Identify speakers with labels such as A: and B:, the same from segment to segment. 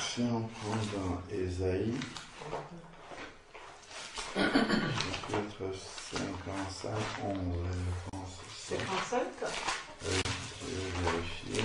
A: Si on prend dans Ésaïe, chapitre 55, 11, je pense.
B: 55
A: je vais vérifier.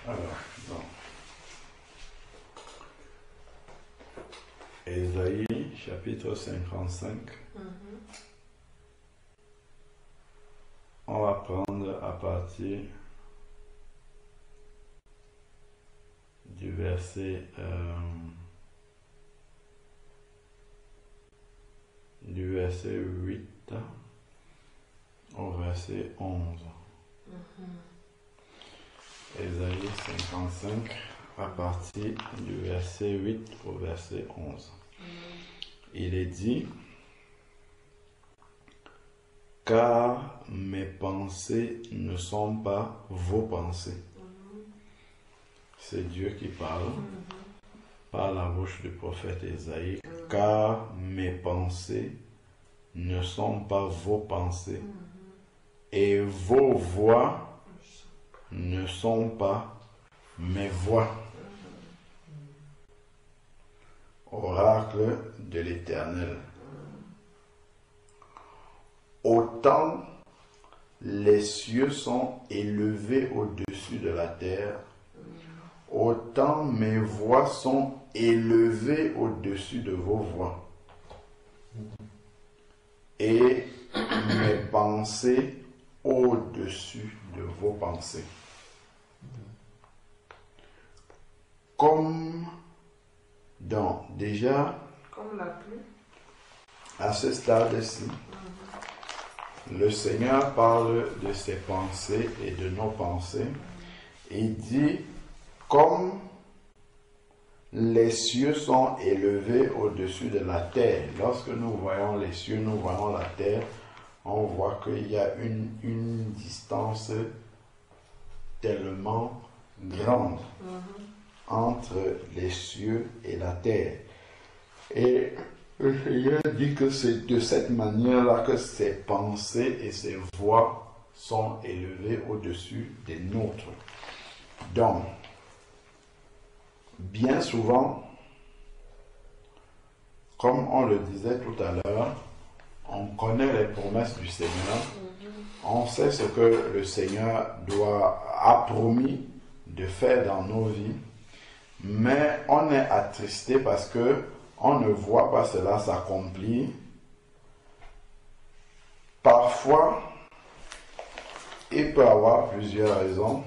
A: Alors, bon. Ésaïe, chapitre 55. On va prendre à partir du verset 8 au verset 11. Ésaïe 55 à partir du verset 8 au verset 11. Il est dit: car mes pensées ne sont pas vos pensées. C'est Dieu qui parle par la bouche du prophète Ésaïe. Car mes pensées ne sont pas vos pensées et vos voix ne sont pas mes voix. Oracle de l'Éternel. Autant les cieux sont élevés au-dessus de la terre, autant mes voix sont élevées au-dessus de vos voix. Et mes pensées au-dessus de vos pensées. Comme
B: la pluie.
A: À ce stade-ci, le Seigneur parle de ses pensées et de nos pensées. Il dit, comme les cieux sont élevés au-dessus de la terre. Lorsque nous voyons les cieux, nous voyons la terre, on voit qu'il y a une distance tellement grande entre les cieux et la terre. Et le Seigneur dit que c'est de cette manière-là que ses pensées et ses voix sont élevées au-dessus des nôtres. Donc, bien souvent, comme on le disait tout à l'heure, on connaît les promesses du Seigneur, on sait ce que le Seigneur a promis de faire dans nos vies, mais on est attristé parce que on ne voit pas cela s'accomplir. Parfois, il peut y avoir plusieurs raisons.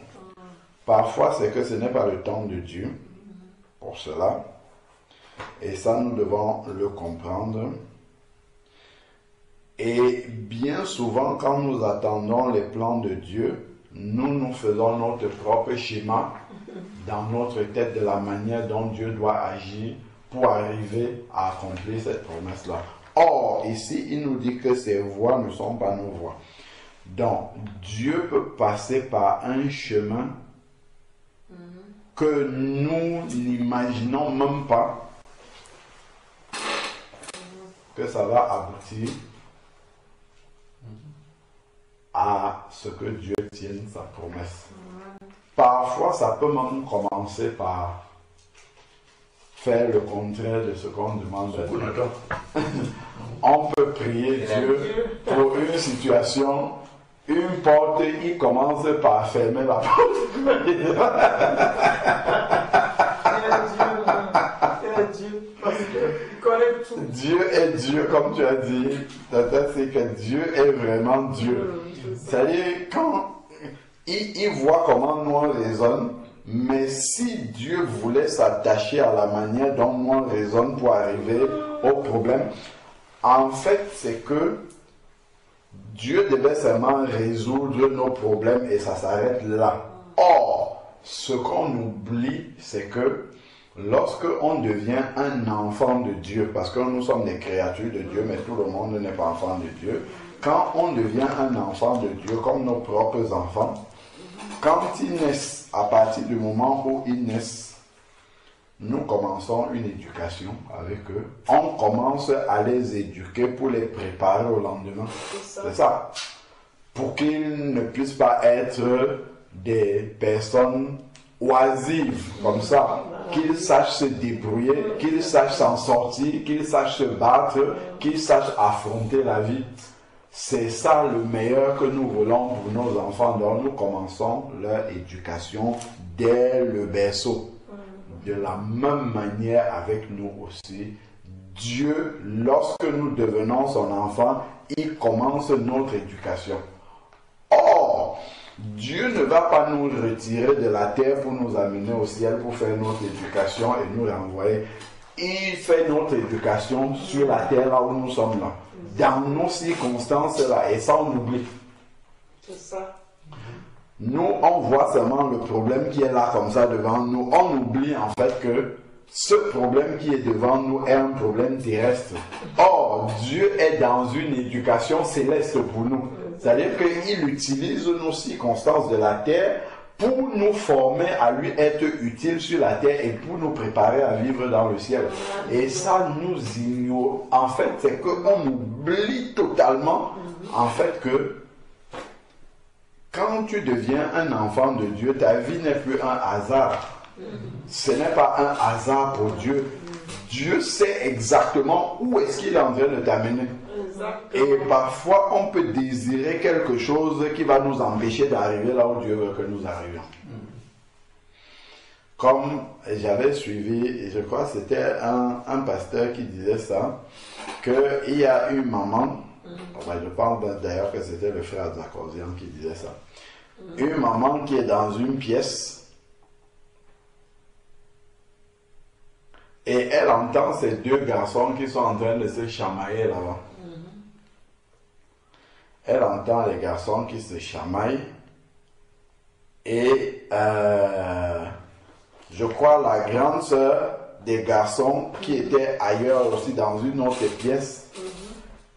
A: Parfois, c'est que ce n'est pas le temps de Dieu pour cela. Et ça, nous devons le comprendre. Et bien souvent, quand nous attendons les plans de Dieu, nous faisons notre propre schéma dans notre tête de la manière dont Dieu doit agir pour arriver à accomplir cette promesse-là. Or, ici, il nous dit que ces voies ne sont pas nos voies. Donc, Dieu peut passer par un chemin que nous n'imaginons même pas que ça va aboutir à ce que Dieu tienne sa promesse. Parfois, ça peut même commencer par faire le contraire de ce qu'on demande à Dieu. On peut prier Dieu pour une situation, une porte, il commence par fermer la porte. Dieu, comme tu as dit, c'est que Dieu est vraiment Dieu. C'est-à-dire, quand il voit comment nous on raisonne, mais si Dieu voulait s'attacher à la manière dont nous on raisonne pour arriver au problème, en fait, c'est que Dieu devait seulement résoudre nos problèmes et ça s'arrête là. Or, ce qu'on oublie, c'est que lorsque on devient un enfant de Dieu, parce que nous sommes des créatures de Dieu, mais tout le monde n'est pas enfant de Dieu, quand on devient un enfant de Dieu, comme nos propres enfants, quand ils naissent, à partir du moment où ils naissent, nous commençons une éducation avec eux. On commence à les éduquer pour les préparer au lendemain. C'est ça. Pour qu'ils ne puissent pas être des personnes oisives comme ça. Qu'ils sachent se débrouiller, qu'ils sachent s'en sortir, qu'ils sachent se battre, qu'ils sachent affronter la vie. C'est ça le meilleur que nous voulons pour nos enfants. Donc nous commençons leur éducation dès le berceau. De la même manière avec nous aussi, Dieu, lorsque nous devenons son enfant, il commence notre éducation. Or, Dieu ne va pas nous retirer de la terre pour nous amener au ciel pour faire notre éducation et nous renvoyer. Il fait notre éducation sur la terre là où nous sommes là. Dans nos circonstances là, et ça on oublie.
B: C'est ça.
A: Nous, on voit seulement le problème qui est là comme ça devant nous. On oublie en fait que ce problème qui est devant nous est un problème terrestre. Or, Dieu est dans une éducation céleste pour nous. C'est-à-dire qu'il utilise nos circonstances de la terre pour nous former à lui être utile sur la terre et pour nous préparer à vivre dans le ciel. Et ça nous ignore. En fait, c'est qu'on oublie totalement en fait que quand tu deviens un enfant de Dieu, ta vie n'est plus un hasard. Ce n'est pas un hasard pour Dieu. Dieu sait exactement où est-ce qu'il est en train de t'amener. Et parfois, on peut désirer quelque chose qui va nous empêcher d'arriver là où Dieu veut que nous arrivions. Comme j'avais suivi, je crois que c'était un pasteur qui disait ça, qu'il y a une maman, je pense d'ailleurs que c'était le frère Zakosian qui disait ça, une maman qui est dans une pièce et elle entend ces deux garçons qui sont en train de se chamailler là-bas. Elle entend les garçons qui se chamaillent et je crois la grande sœur des garçons qui était ailleurs aussi dans une autre pièce,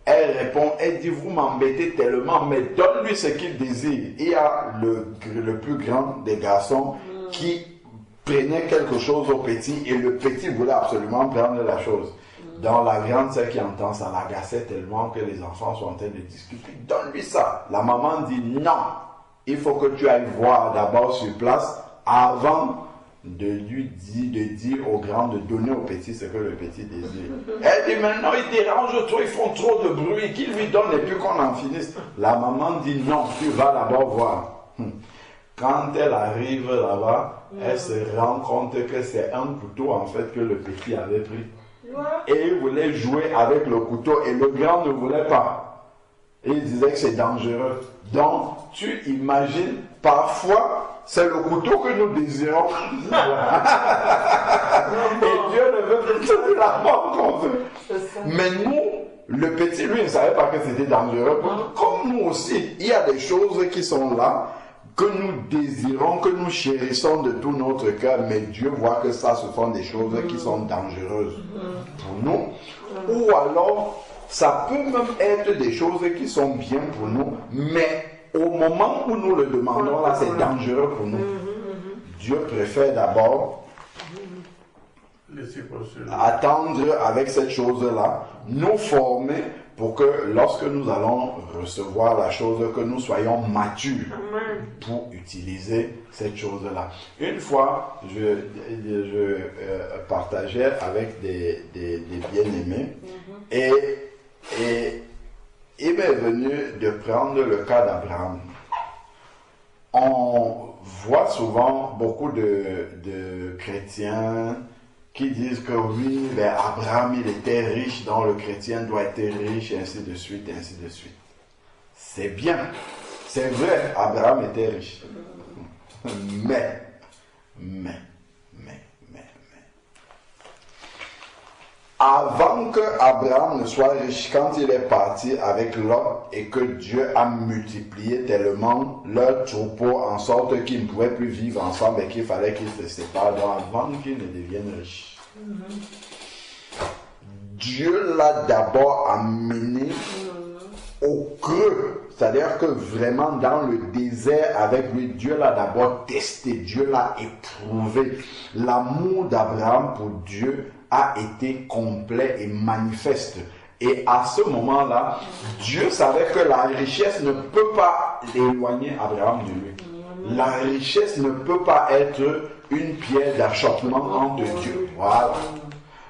A: elle répond, elle dit, vous m'embêtez tellement, mais donne-lui ce qu'il désire. Il y a le plus grand des garçons qui prenait quelque chose au petit et le petit voulait absolument prendre la chose. Dans la grande sœur qui entend ça, l'agaçait tellement que les enfants sont en train de discuter. Donne-lui ça. La maman dit non. Il faut que tu ailles voir d'abord sur place avant de dire au grand de donner au petit ce que le petit désire. Elle dit maintenant ils dérangent trop, ils font trop de bruit, qu'il lui donne et puis qu'on en finisse. La maman dit non, tu vas d'abord voir. Quand elle arrive là-bas, elle se rend compte que c'est un couteau en fait que le petit avait pris. Et il voulait jouer avec le couteau et le grand ne voulait pas. Et il disait que c'est dangereux. Donc, tu imagines, parfois, c'est le couteau que nous désirons. Et Dieu ne veut plus la mort qu'on veut. Mais nous, le petit, lui, ne savait pas que c'était dangereux. Comme nous aussi, il y a des choses qui sont là, que nous désirons, que nous chérissons de tout notre cœur, mais Dieu voit que ça, ce sont des choses qui sont dangereuses pour nous. Ou alors, ça peut même être des choses qui sont bien pour nous, mais au moment où nous le demandons, là, c'est dangereux pour nous. Dieu préfère d'abord attendre avec cette chose-là, nous former pour que lorsque nous allons recevoir la chose, que nous soyons matures pour utiliser cette chose-là. Une fois, je partageais avec des bien-aimés et il m'est venu de prendre le cas d'Abraham. On voit souvent beaucoup de chrétiens qui disent que oui, ben Abraham il était riche, donc le chrétien doit être riche, et ainsi de suite, et ainsi de suite. C'est bien, c'est vrai, Abraham était riche. Mais, avant que Abraham ne soit riche, quand il est parti avec Lot et que Dieu a multiplié tellement leurs troupeaux en sorte qu'ils ne pouvaient plus vivre ensemble et qu'il fallait qu'ils se séparent, donc avant qu'ils ne deviennent riches. Dieu l'a d'abord amené au creux, c'est-à-dire que vraiment dans le désert avec lui, Dieu l'a d'abord testé, Dieu l'a éprouvé. L'amour d'Abraham pour Dieu a été complet et manifeste. Et à ce moment-là, Dieu savait que la richesse ne peut pas éloigner Abraham de lui. La richesse ne peut pas être une pierre d'achoppement entre Dieu. Voilà.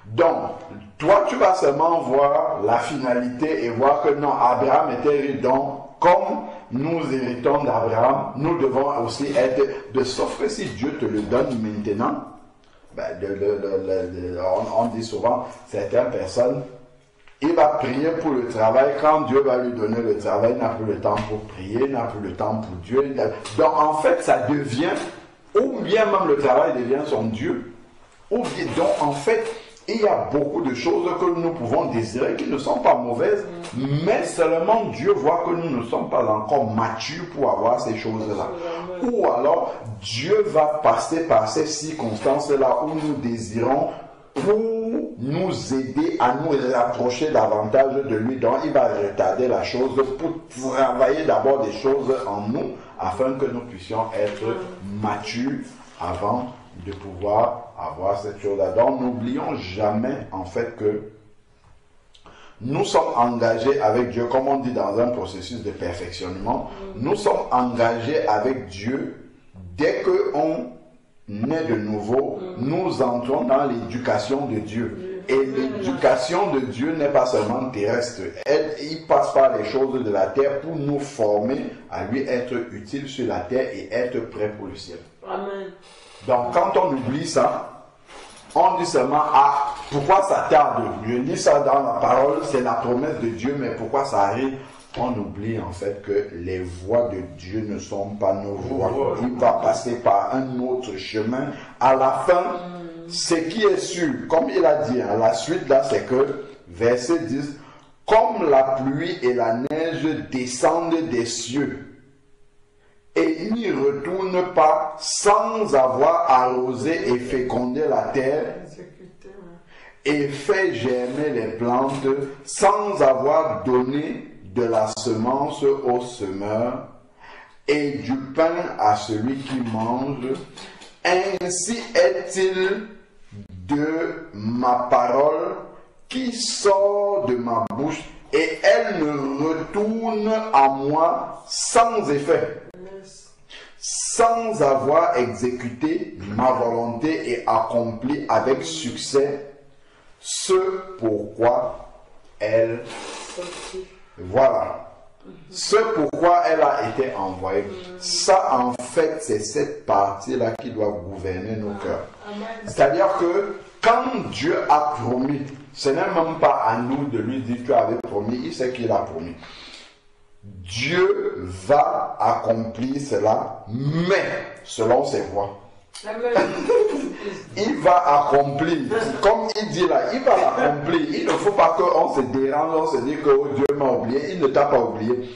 A: Donc, toi, tu vas seulement voir la finalité et voir que non, Abraham était riche. Donc, comme nous héritons d'Abraham, nous devons aussi être, sauf que si Dieu te le donne maintenant, ben, on dit souvent, certaines personnes, il va prier pour le travail, quand Dieu va lui donner le travail, il n'a plus le temps pour prier, il n'a plus le temps pour Dieu. Donc, en fait, ça devient, ou bien même le travail devient son Dieu, ou bien, donc, en fait, il y a beaucoup de choses que nous pouvons désirer qui ne sont pas mauvaises, mais seulement Dieu voit que nous ne sommes pas encore matures pour avoir ces choses-là. Ou alors, Dieu va passer par ces circonstances-là où nous désirons pour nous aider à nous rapprocher davantage de lui. Donc, il va retarder la chose pour travailler d'abord des choses en nous afin que nous puissions être matures avant de pouvoir avoir cette chose-là. Donc, n'oublions jamais, en fait, que nous sommes engagés avec Dieu, comme on dit dans un processus de perfectionnement. Nous sommes engagés avec Dieu dès qu'on naît de nouveau. Nous entrons dans l'éducation de Dieu. Et l'éducation de Dieu n'est pas seulement terrestre. Il passe par les choses de la terre pour nous former à lui être utile sur la terre et être prêt pour le ciel.
B: Amen.
A: Donc, quand on oublie ça, on dit seulement, ah, pourquoi ça tarde? Je lis ça dans la parole, c'est la promesse de Dieu, mais pourquoi ça arrive? On oublie en fait que les voies de Dieu ne sont pas nos voies. Il va passer par un autre chemin. À la fin, ce qui est sûr, comme il a dit, la suite là, c'est que, verset 10, comme la pluie et la neige descendent des cieux, et n'y retourne pas sans avoir arrosé et fécondé la terre et fait germer les plantes sans avoir donné de la semence au semeur et du pain à celui qui mange. Ainsi est-il de ma parole qui sort de ma bouche et elle ne retourne à moi sans effet, sans avoir exécuté ma volonté et accompli avec succès ce pourquoi elle... Voilà. Ce pourquoi elle a été envoyée. Ça, en fait, c'est cette partie-là qui doit gouverner nos cœurs. C'est-à-dire que quand Dieu a promis, ce n'est même pas à nous de lui dire tu avais promis, il sait qu'il a promis. Dieu va accomplir cela, mais selon ses voies. Il va accomplir, comme il dit là, il va l'accomplir. Il ne faut pas qu'on se dérange, on se dit que oh, Dieu m'a oublié. Il ne t'a pas oublié.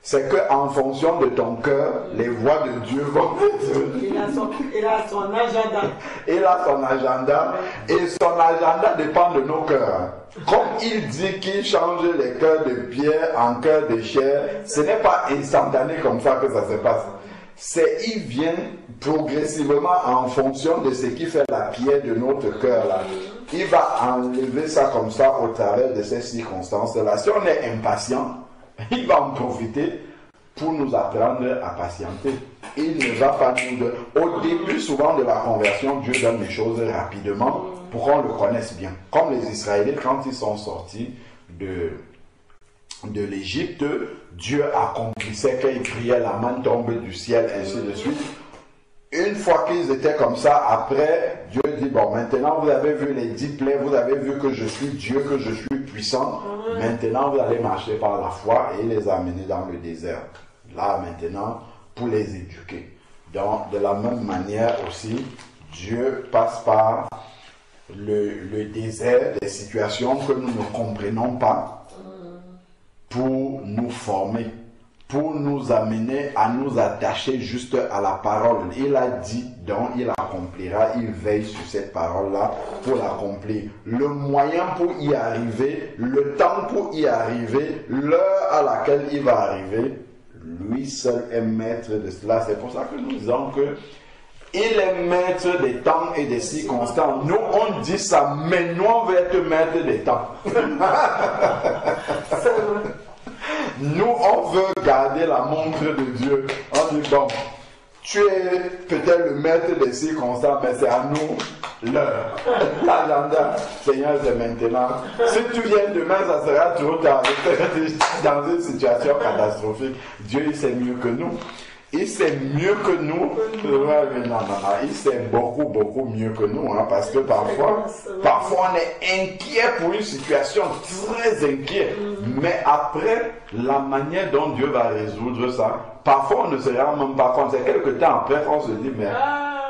A: C'est qu'en fonction de ton cœur, les voies de Dieu vont...
B: Il a son agenda.
A: Il a son agenda. Et son agenda dépend de nos cœurs. Comme il dit qu'il change les cœurs de pierre en cœurs de chair, ce n'est pas instantané comme ça que ça se passe. Il vient progressivement en fonction de ce qui fait la pierre de notre cœur là. Il va enlever ça comme ça au travers de ces circonstances là. Si on est impatient, il va en profiter pour nous apprendre à patienter. Il ne va pas nous... Au début souvent de la conversion, Dieu donne les choses rapidement pour qu'on le connaisse bien. Comme les Israélites, quand ils sont sortis de l'Égypte, Dieu accomplissait qu'ils priaient, la manne tombait du ciel, ainsi de suite. Une fois qu'ils étaient comme ça, après, Dieu dit, bon, maintenant vous avez vu les 10 plaies, vous avez vu que je suis Dieu, que je suis puissant. Maintenant vous allez marcher par la foi et les amener dans le désert. Là maintenant, pour les éduquer. Donc de la même manière aussi, Dieu passe par le désert, des situations que nous ne comprenons pas, pour nous former, pour nous amener à nous attacher juste à la parole. Il a dit, donc il accomplira, il veille sur cette parole-là pour l'accomplir. Le moyen pour y arriver, le temps pour y arriver, l'heure à laquelle il va arriver, lui seul est maître de cela. C'est pour ça que nous disons que il est maître des temps et des circonstances. Nous, on dit ça, mais nous, on veut être maître des temps. Nous, on veut garder la montre de Dieu. On dit, bon, tu es peut-être le maître des circonstances, mais c'est à nous l'heure. L'agenda, Seigneur, c'est maintenant. Si tu viens demain, ça sera trop tard. Dans une situation catastrophique, Dieu, il sait mieux que nous. Il sait mieux que nous. Non, il sait beaucoup, beaucoup mieux que nous. Hein, parce que parfois, on est inquiet pour une situation, très inquiet. Mais après, la manière dont Dieu va résoudre ça, parfois on ne se rend même pas compte. C'est quelque temps après qu'on se dit, mais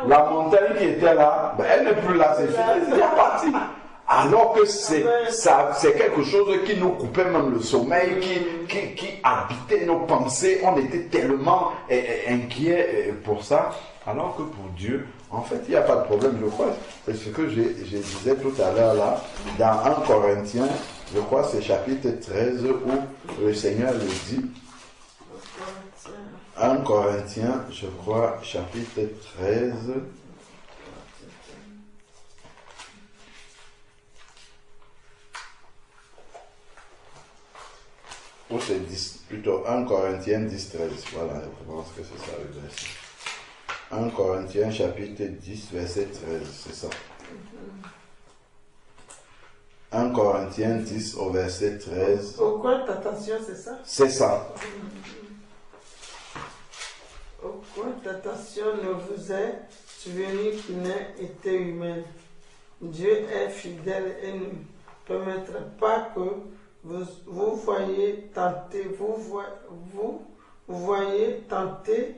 A: la montagne qui était là, ben, elle n'est plus là, c'est fini, c'est déjà parti. Alors que c'est quelque chose qui nous coupait même le sommeil, qui habitait nos pensées. On était tellement inquiets pour ça. Alors que pour Dieu, en fait, il n'y a pas de problème. Je crois, c'est ce que je disais tout à l'heure là, dans 1 Corinthiens, je crois c'est chapitre 13 où le Seigneur le dit. 1 Corinthiens, je crois, chapitre 13. Ou c'est 10, plutôt 1 Corinthiens 10, 13. Voilà, je pense que c'est ça le verset. 1 Corinthiens chapitre 10, verset 13, c'est ça. 1 Corinthiens 10 au verset 13.
B: Pourquoi tentation, c'est ça?
A: C'est ça.
B: Pourquoi tentation ne vous est survenue qui n'ait été humaine? Dieu est fidèle et ne permettra pas que vous voyez tenter, vous voyez tenter,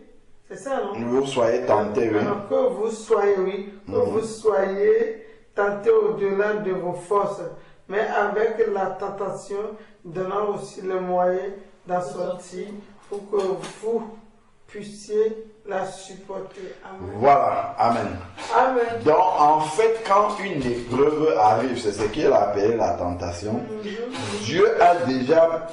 B: c'est ça, non?
A: Vous soyez tenté, oui.
B: Alors que vous soyez, oui, que vous soyez tenté au-delà de vos forces, mais avec la tentation, donnant aussi le moyen d'en sortir pour que vous puissiez la supporter. Amen.
A: Voilà, amen.
B: Amen.
A: Donc, en fait, quand une épreuve arrive, c'est ce qu'il a appelé la tentation, Dieu a déjà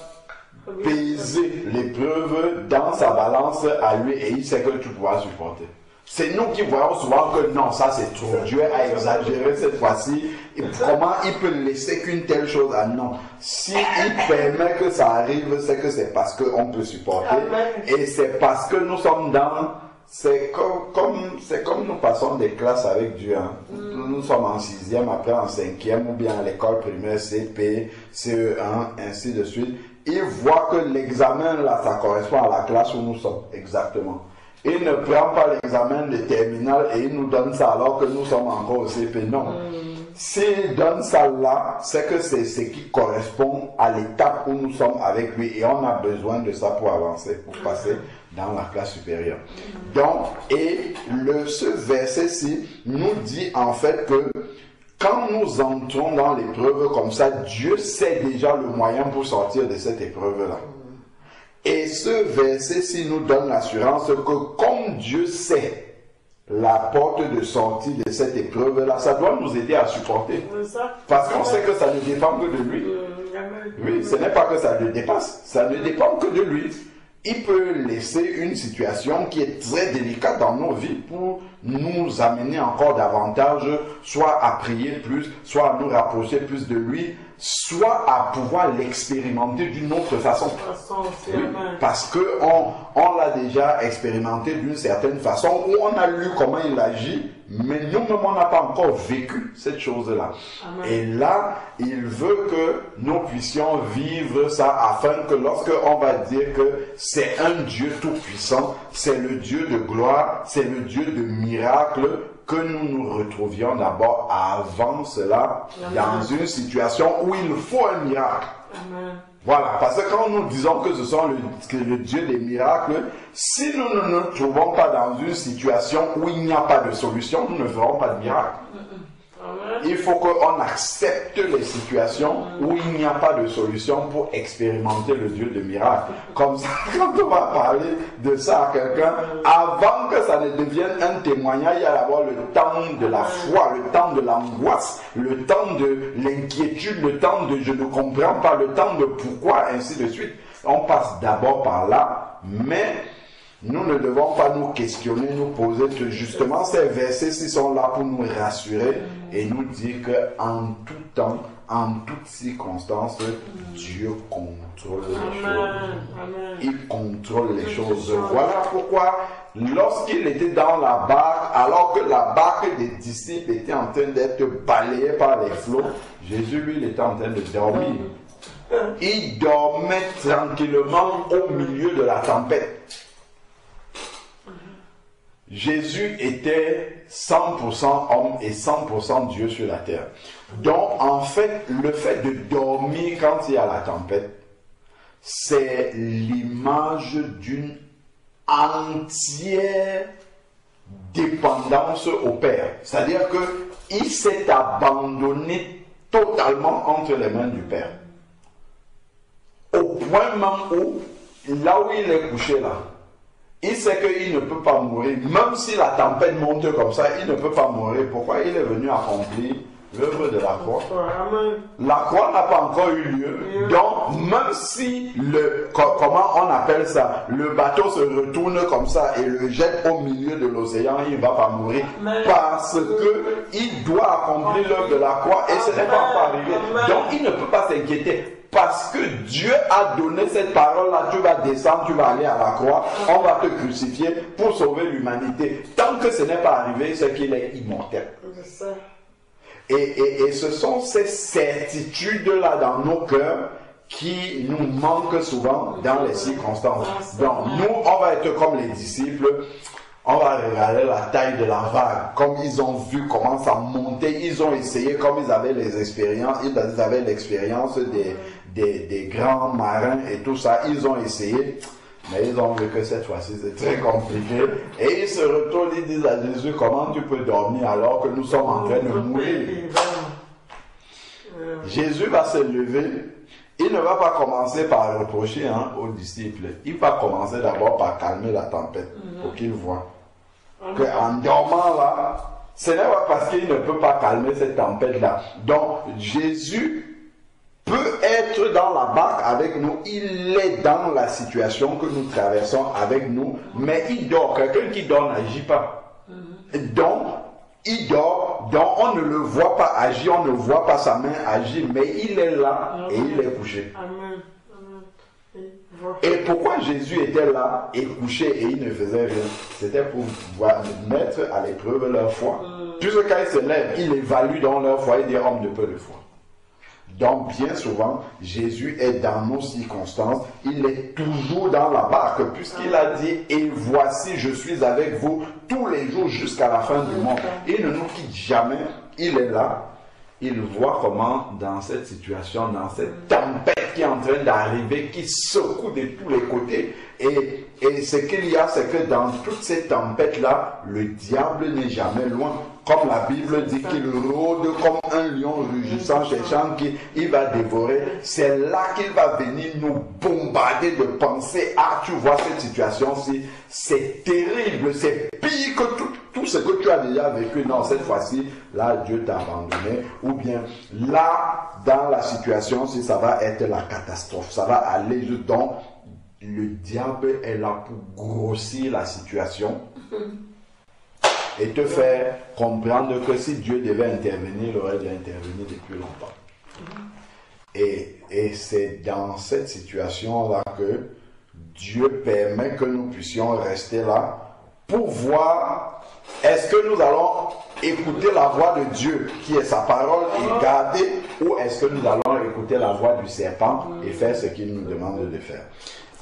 A: pesé l'épreuve dans sa balance à lui et il sait que tu pourras supporter. C'est nous qui voyons souvent que non, ça c'est trop. Dieu a exagéré cette fois-ci. Et comment il peut laisser qu'une telle chose? Ah non. Si il permet que ça arrive, c'est que c'est parce qu'on peut supporter.
B: Amen.
A: Et c'est parce que nous sommes dans... C'est comme nous passons des classes avec Dieu. Hein. Nous sommes en 6e, après en 5e, ou bien à l'école primaire, CP, CE1, ainsi de suite. Il voit que l'examen là, ça correspond à la classe où nous sommes, exactement. Il ne prend pas l'examen de terminale et il nous donne ça alors que nous sommes encore au CP. Non. S'il donne ça là, c'est que c'est ce qui correspond à l'étape où nous sommes avec lui et on a besoin de ça pour avancer, pour passer dans la classe supérieure. Donc, et ce verset-ci nous dit en fait que quand nous entrons dans l'épreuve comme ça, Dieu sait déjà le moyen pour sortir de cette épreuve-là. Et ce verset-ci nous donne l'assurance que comme Dieu sait la porte de sortie de cette épreuve-là, ça doit nous aider à supporter. Parce qu'on sait que ça ne dépend que de lui. Oui, ce n'est pas que ça le dépasse, ça ne dépend que de lui. Il peut laisser une situation qui est très délicate dans nos vies pour nous amener encore davantage, soit à prier plus, soit à nous rapprocher plus de lui, soit à pouvoir l'expérimenter d'une autre façon. Oui, parce qu'on l'a déjà expérimenté d'une certaine façon, où on a lu comment il agit, mais nous-mêmes on n'a pas encore vécu cette chose-là. Et là, il veut que nous puissions vivre ça afin que lorsque on va dire que c'est un Dieu tout-puissant, c'est le Dieu de gloire, c'est le Dieu de miracles, que nous nous retrouvions d'abord avant cela dans une situation où il faut un miracle.
B: Amen.
A: Voilà, parce que quand nous disons que ce sont le Dieu des miracles, si nous ne nous trouvons pas dans une situation où il n'y a pas de solution, nous ne ferons pas de miracle. Il faut qu'on accepte les situations où il n'y a pas de solution pour expérimenter le Dieu de miracles. Comme ça, quand on va parler de ça à quelqu'un, avant que ça ne devienne un témoignage, il y a d'abord le temps de la foi, le temps de l'angoisse, le temps de l'inquiétude, le temps de je ne comprends pas, le temps de pourquoi, ainsi de suite. On passe d'abord par là, mais nous ne devons pas nous questionner, nous poser que justement ces versets-ci sont là pour nous rassurer et nous dire qu'en tout temps, en toutes circonstances, Dieu contrôle les choses. Il contrôle les choses. Voilà pourquoi lorsqu'il était dans la barque, alors que la barque des disciples était en train d'être balayée par les flots, Jésus, lui, il était en train de dormir. Il dormait tranquillement au milieu de la tempête. Jésus était 100% homme et 100% Dieu sur la terre. Donc, en fait, le fait de dormir quand il y a la tempête, c'est l'image d'une entière dépendance au Père. C'est-à-dire qu'il s'est abandonné totalement entre les mains du Père. Au point même où, là où il est couché là, il sait qu'il ne peut pas mourir. Même si la tempête monte comme ça, il ne peut pas mourir. Pourquoi? Il est venu accomplir l'œuvre de la croix. La croix n'a pas encore eu lieu. Donc, même si comment on appelle ça, le bateau se retourne comme ça et le jette au milieu de l'océan, il ne va pas mourir. Parce que il doit accomplir l'œuvre de la croix et ce n'est pas encore arrivé. Donc, il ne peut pas s'inquiéter. Parce que Dieu a donné cette parole-là, tu vas descendre, tu vas aller à la croix, on va te crucifier pour sauver l'humanité. Tant que ce n'est pas arrivé, c'est qu'il est immortel. Et ce sont ces certitudes-là dans nos cœurs qui nous manquent souvent dans les circonstances. Donc nous, on va être comme les disciples. On va regarder la taille de la vague, comme ils ont vu comment ça montait, ils ont essayé, comme ils avaient les expériences, ils avaient l'expérience des grands marins et tout ça, ils ont essayé, mais ils ont vu que cette fois-ci c'est très compliqué, et ils se retournent, ils disent à Jésus, comment tu peux dormir alors que nous sommes en train de mourir? Jésus va se lever, il ne va pas commencer par reprocher aux disciples, il va commencer d'abord par calmer la tempête, pour qu'ils voient qu'en dormant là, ce n'est pas parce qu'il ne peut pas calmer cette tempête-là. Donc, Jésus peut être dans la barque avec nous, il est dans la situation que nous traversons avec nous, mais il dort. Quelqu'un qui dort n'agit pas. Donc, il dort, donc on ne le voit pas agir, on ne voit pas sa main agir, mais il est là et il est couché.
B: Amen.
A: Et pourquoi Jésus était là et couché et il ne faisait rien? C'était pour mettre à l'épreuve leur foi. Puisque quand il se lève, il évalue dans leur foi et dit homme de peu de foi. Donc bien souvent, Jésus est dans nos circonstances, il est toujours dans la barque, puisqu'il a dit, et voici, je suis avec vous tous les jours jusqu'à la fin du monde. Il ne nous quitte jamais, il est là. Il voit comment dans cette situation, dans cette tempête qui est en train d'arriver, qui secoue de tous les côtés. Et ce qu'il y a, c'est que dans toutes ces tempêtes-là, le diable n'est jamais loin. Comme la Bible dit qu'il rôde comme un lion rugissant, cherchant qu'il va dévorer. C'est là qu'il va venir nous bombarder de pensées. Ah, tu vois cette situation-ci, c'est terrible, c'est pire que tout ce que tu as déjà vécu. Non, cette fois-ci, là, Dieu t'a abandonné. Ou bien, là, dans la situation, si ça va être la catastrophe, ça va aller juste dans... Le diable est là pour grossir la situation et te faire comprendre que si Dieu devait intervenir, il aurait déjà intervenu depuis longtemps. Et c'est dans cette situation-là que Dieu permet que nous puissions rester là pour voir est-ce que nous allons écouter la voix de Dieu qui est sa parole et garder, ou est-ce que nous allons écouter la voix du serpent et faire ce qu'il nous demande de faire.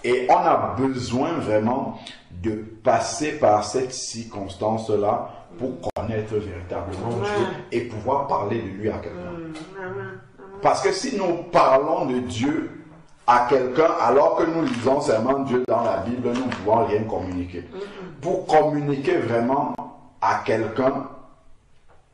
A: Et on a besoin vraiment de passer par cette circonstance-là pour connaître véritablement Dieu et pouvoir parler de lui à quelqu'un. Parce que si nous parlons de Dieu à quelqu'un alors que nous lisons seulement Dieu dans la Bible, nous ne pouvons rien communiquer. Pour communiquer vraiment à quelqu'un,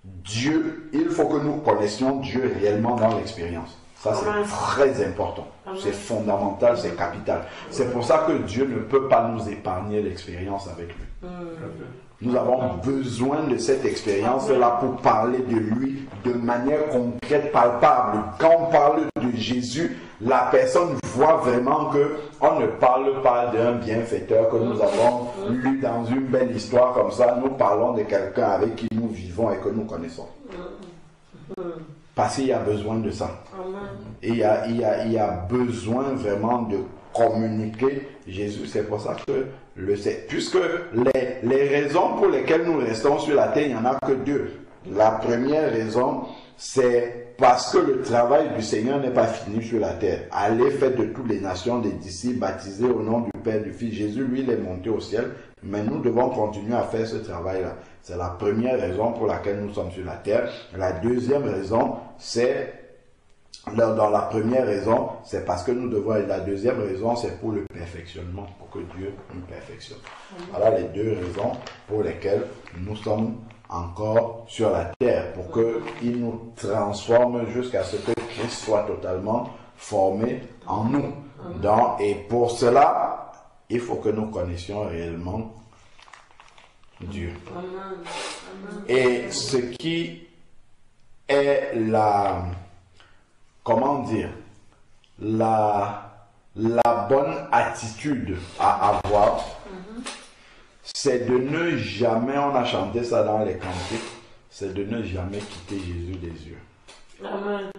A: Dieu, il faut que nous connaissions Dieu réellement dans l'expérience. Ça, c'est très important. C'est fondamental, c'est capital. C'est pour ça que Dieu ne peut pas nous épargner l'expérience avec lui. Nous avons besoin de cette expérience-là pour parler de lui de manière concrète, palpable. Quand on parle de Jésus, la personne voit vraiment qu'on ne parle pas d'un bienfaiteur que nous avons lu dans une belle histoire comme ça. Nous parlons de quelqu'un avec qui nous vivons et que nous connaissons. Parce qu'il y a besoin de ça. Et il y a besoin vraiment de communiquer Jésus. C'est pour ça que puisque les raisons pour lesquelles nous restons sur la terre, il n'y en a que deux. La première raison, c'est parce que le travail du Seigneur n'est pas fini sur la terre. Allez, faites de toutes les nations des disciples, baptisés au nom du Père, du Fils. Jésus, lui, il est monté au ciel, mais nous devons continuer à faire ce travail-là. C'est la première raison pour laquelle nous sommes sur la terre. La deuxième raison, c'est dans la première raison, c'est parce que nous devons. La deuxième raison, c'est pour le perfectionnement, pour que Dieu nous perfectionne. Voilà les deux raisons pour lesquelles nous sommes encore sur la terre, pour qu'il nous transforme jusqu'à ce que Christ soit totalement formé en nous. Et pour cela, il faut que nous connaissions réellement Dieu. Et ce qui est la bonne attitude à avoir, c'est de ne jamais, on a chanté ça dans les cantiques, c'est de ne jamais quitter Jésus des yeux.
B: Amen.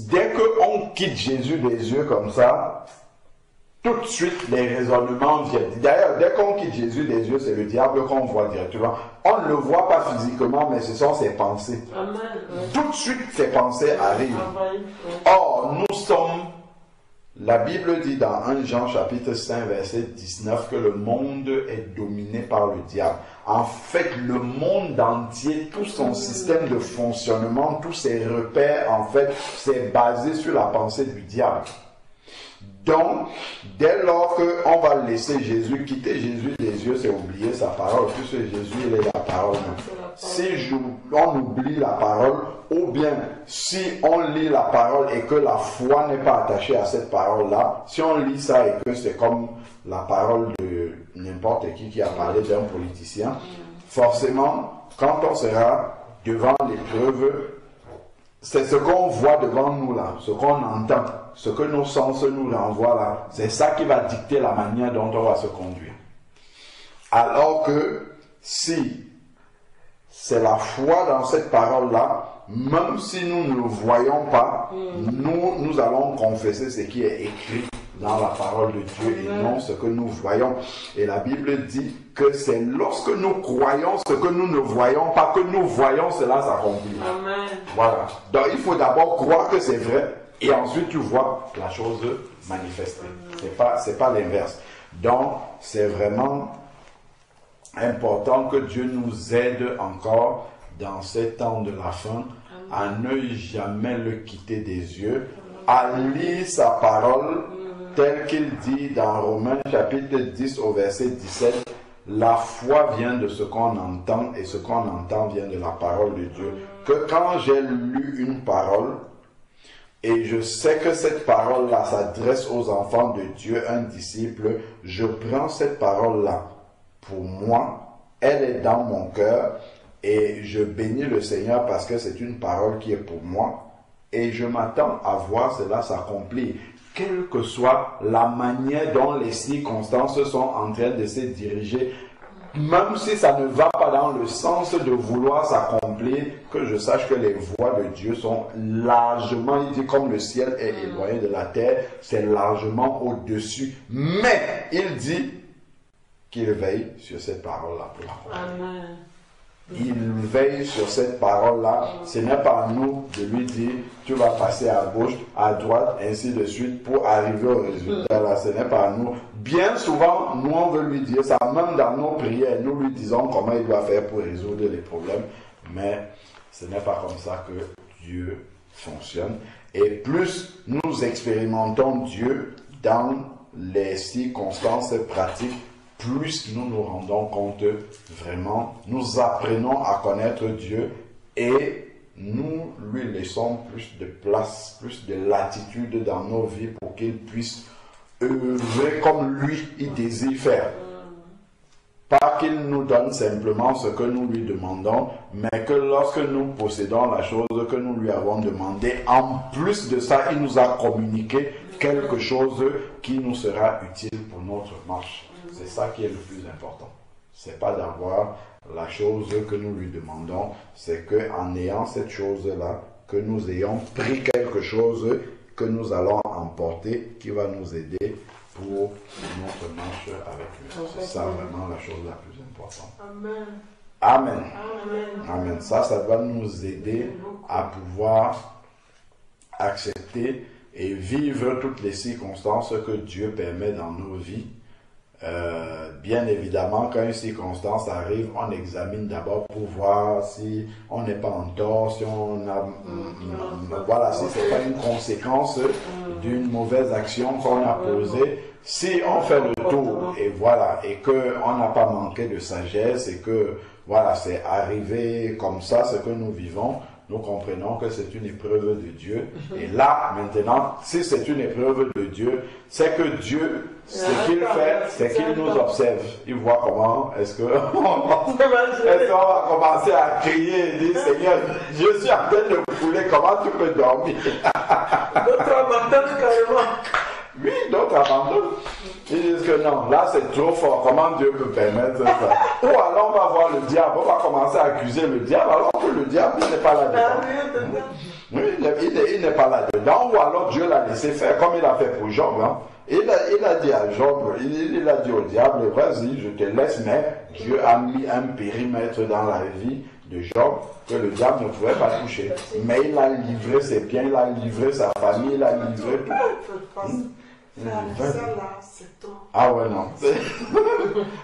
A: Dès qu'on quitte Jésus des yeux comme ça, tout de suite les raisonnements viennent. D'ailleurs, dès qu'on quitte Jésus des yeux, c'est le diable qu'on voit directement. On ne le voit pas physiquement, mais ce sont ses pensées.
B: Amen.
A: Tout de suite, ces pensées arrivent. Or, nous sommes... La Bible dit dans 1 Jean chapitre 5 verset 19 que le monde est dominé par le diable. En fait, le monde entier, tout son système de fonctionnement, tous ses repères, en fait, c'est basé sur la pensée du diable. Donc, dès lors qu'on va laisser Jésus, quitter Jésus des yeux, c'est oublier sa parole, puisque Jésus, il est la parole. Si on oublie la parole, ou bien si on lit la parole et que la foi n'est pas attachée à cette parole-là, si on lit ça et que c'est comme la parole de n'importe qui a parlé d'un politicien, forcément, quand on sera devant l'épreuve, c'est ce qu'on voit devant nous là, ce qu'on entend, ce que nos sens nous renvoient là, c'est ça qui va dicter la manière dont on va se conduire. Alors que si c'est la foi dans cette parole-là, même si nous ne le voyons pas, nous allons confesser ce qui est écrit dans la parole de Dieu et non ce que nous voyons. Et la Bible dit que c'est lorsque nous croyons ce que nous ne voyons pas que nous voyons cela s'accomplir. Voilà. Donc il faut d'abord croire que c'est vrai et ensuite tu vois la chose manifester. C'est pas l'inverse. Donc c'est vraiment important que Dieu nous aide encore dans ces temps de la fin à ne jamais le quitter des yeux, à lire sa parole tel qu'il dit dans Romains chapitre 10 au verset 17, la foi vient de ce qu'on entend et ce qu'on entend vient de la parole de Dieu. Que quand j'ai lu une parole et je sais que cette parole-là s'adresse aux enfants de Dieu, un disciple, je prends cette parole-là pour moi, elle est dans mon cœur et je bénis le Seigneur parce que c'est une parole qui est pour moi et je m'attends à voir cela s'accomplir. Quelle que soit la manière dont les circonstances sont en train de se diriger, même si ça ne va pas dans le sens de vouloir s'accomplir, que je sache que les voies de Dieu sont largement, il dit comme le ciel est éloigné de la terre, c'est largement au-dessus. Mais il dit qu'il veille sur cette parole-là pour la comprendre. il veille sur cette parole-là. Ce n'est pas à nous de lui dire, tu vas passer à gauche, à droite, ainsi de suite, pour arriver au résultat là. Ce n'est pas à nous. Bien souvent, nous on veut lui dire ça, même dans nos prières, nous lui disons comment il doit faire pour résoudre les problèmes. Mais ce n'est pas comme ça que Dieu fonctionne. Et plus nous expérimentons Dieu dans les circonstances pratiques, plus nous nous rendons compte vraiment, nous apprenons à connaître Dieu et nous lui laissons plus de place, plus de latitude dans nos vies pour qu'il puisse œuvrer comme lui, il désire faire. Pas qu'il nous donne simplement ce que nous lui demandons, mais que lorsque nous possédons la chose que nous lui avons demandé, en plus de ça, il nous a communiqué quelque chose qui nous sera utile pour notre marche. C'est ça qui est le plus important. C'est pas d'avoir la chose que nous lui demandons, c'est qu'en ayant cette chose-là, que nous ayons pris quelque chose que nous allons emporter, qui va nous aider pour notre marche avec lui. C'est ça vraiment la chose la plus importante.
B: Amen.
A: Amen.
B: Amen.
A: Amen. Ça va nous aider à pouvoir accepter et vivre toutes les circonstances que Dieu permet dans nos vies. Bien évidemment, quand une circonstance arrive, on examine d'abord pour voir si on n'est pas en tort, si on a, voilà, si c'est pas une conséquence d'une mauvaise action qu'on a posée. Si on fait le tour et voilà, et que on n'a pas manqué de sagesse et que voilà, c'est arrivé comme ça, ce que nous vivons, nous comprenons que c'est une épreuve de Dieu. Et là, maintenant, si c'est une épreuve de Dieu, c'est que Dieu, ce qu'il fait, c'est qu'il nous observe. Il voit comment est-ce qu'on va commencer à crier et dire, Seigneur, je suis en train de couler, comment tu peux dormir?
B: D'autres abandonnent carrément.
A: Oui, d'autres abandonnent. Ils disent que non, là c'est trop fort, comment Dieu peut permettre ça? Ou alors on va voir le diable, on va commencer à accuser le diable, alors que le diable il n'est pas là-dedans. Oui, il n'est pas là-dedans, ou alors Dieu l'a laissé faire, comme il a fait pour Job. Hein. Il a dit à Job, il a dit au diable, vas-y, je te laisse, mais Dieu a mis un périmètre dans la vie de Job que le diable ne pouvait pas toucher. Mais il a livré ses biens, il a livré sa famille, il a livré tout. Ah ouais, non.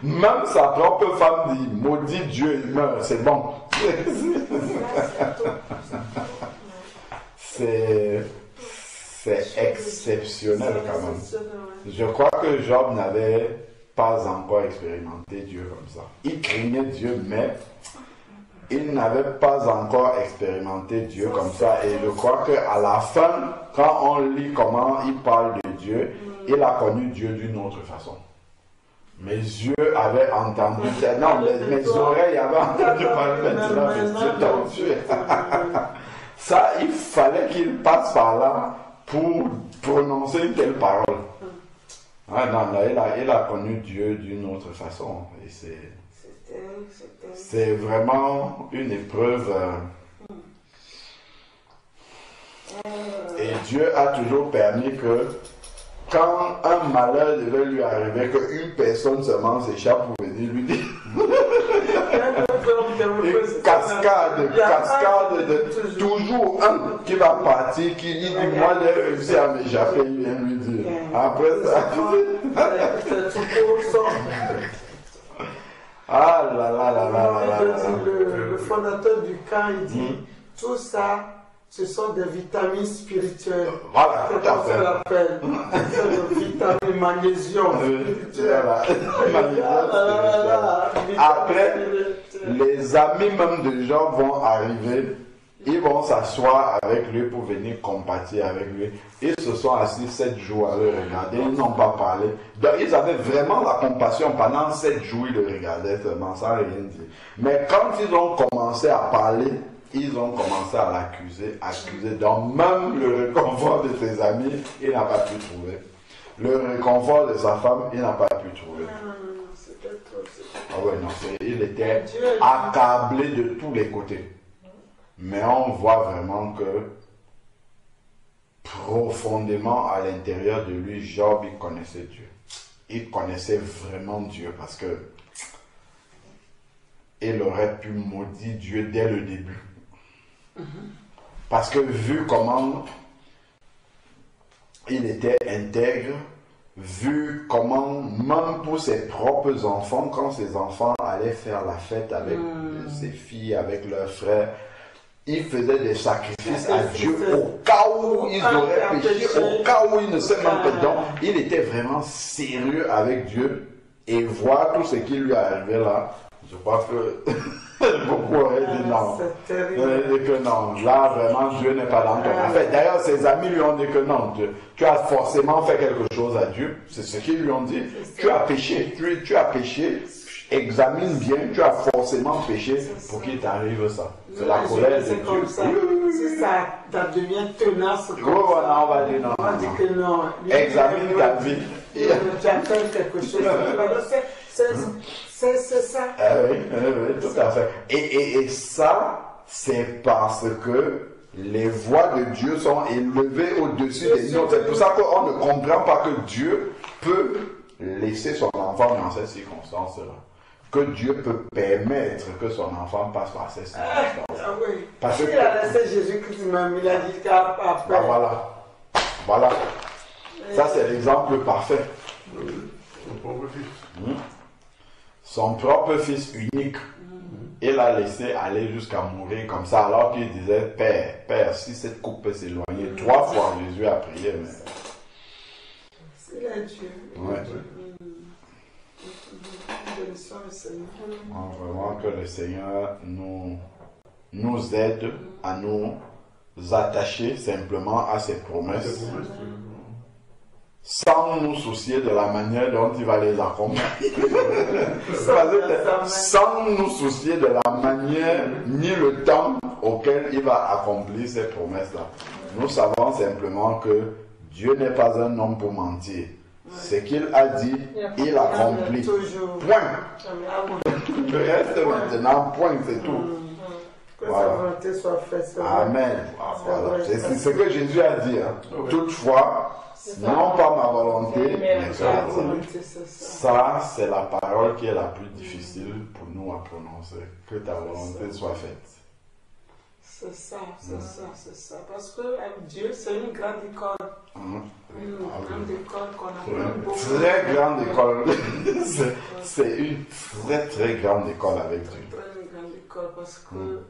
A: Même sa propre femme dit, maudit Dieu, il meurt, c'est bon. C'est exceptionnel quand même. Je crois que Job n'avait pas encore expérimenté Dieu comme ça. Il craignait Dieu, mais il n'avait pas encore expérimenté Dieu comme ça. Et je crois qu'à la fin, quand on lit comment il parle de Dieu, il a connu Dieu d'une autre façon. Mes yeux avaient entendu, non, mes oreilles avaient entendu parler, maintenant mes yeux t'ont tué. Ça, il fallait qu'il passe par là pour prononcer une telle parole. Ah non, là, il a connu Dieu d'une autre façon. Et c'est vraiment une épreuve. Et Dieu a toujours permis que quand un malheur devait lui arriver, qu'une personne seulement s'échappe pour venir lui dire une cascade de toujours un qui va partir, qui dit moi j'ai réussi à m'échapper, il vient lui dire. Après ça. Ah là là là là là là.
B: Le fondateur du camp, il dit tout ça, ce sont des vitamines spirituelles.
A: Voilà, tout à fait.
B: l'appelle. C'est des vitamines magnésium spirituelles.
A: Après, les amis même de Job vont arriver. Ils vont s'asseoir avec lui pour venir compatir avec lui. Ils se sont assis 7 jours à le regarder. Ils n'ont pas parlé. Donc ils avaient vraiment la compassion. Pendant 7 jours, ils le regardaient seulement sans rien dire. Mais quand ils ont commencé à parler, ils ont commencé à l'accuser, Donc même le réconfort de ses amis, il n'a pas pu trouver. Le réconfort de sa femme, il n'a pas pu trouver. Ah ouais, non, il était accablé de tous les côtés. Mais on voit vraiment que profondément à l'intérieur de lui, Job, il connaissait Dieu. Il connaissait vraiment Dieu parce que il aurait pu maudire Dieu dès le début. Parce que vu comment il était intègre, vu comment, même pour ses propres enfants, quand ses enfants allaient faire la fête avec ses filles, avec leurs frères, il faisait des sacrifices à Dieu au cas où ils auraient péché, au cas où ils ne se même pas. Donc, il était vraiment sérieux avec Dieu et voir tout ce qui lui est arrivé là. Je crois que beaucoup auraient dit non. Que non, là vraiment Dieu n'est pas dans ton affaire. D'ailleurs, ses amis lui ont dit que non, tu as forcément fait quelque chose à Dieu. C'est ce qu'ils lui ont dit. Tu as péché, tu as péché. Examine bien, tu as forcément péché pour qu'il t'arrive ça. C'est la colère de Dieu.
B: Si ça devient tenace,
A: voilà, on va dire non.
B: On va dire que non.
A: Examine ta vie.
B: Tu as fait quelque chose. C'est ça.
A: Oui, tout à fait. Et ça, c'est parce que les voix de Dieu sont élevées au-dessus des nôtres. C'est pour ça qu'on ne comprend pas que Dieu peut laisser son enfant dans ces circonstances-là. Que Dieu peut permettre que son enfant passe par ces circonstances.
B: Oui.
A: Parce
B: qu'il a laissé Jésus-Christ même, il a dit qu'après.
A: Ben voilà. Ça, c'est l'exemple parfait. Son propre fils unique, il l'a laissé aller jusqu'à mourir comme ça, alors qu'il disait, Père, si cette coupe peut s'éloigner, 3 fois Jésus a prié. Mais...
B: C'est la Dieu.
A: Ouais. Vraiment que le Seigneur nous aide à nous attacher simplement à ses promesses sans nous soucier de la manière dont il va les accomplir. Sans nous soucier de la manière ni le temps auquel il va accomplir ces promesses-là. Nous savons simplement que Dieu n'est pas un homme pour mentir. Ce qu'il a dit, il accomplit. Point. Le reste maintenant, point, c'est tout.
B: Que sa volonté soit faite.
A: Amen. Voilà. C'est ce que Jésus a dit. Toutefois, non pas ma volonté, mais ta volonté. Ça, c'est la parole qui est la plus difficile pour nous à prononcer. Que ta volonté soit faite.
B: C'est ça. Parce que Dieu, c'est une grande école. Une grande école qu'on a
A: une très grande école. C'est une très grande école avec Dieu.
B: Une très grande école parce que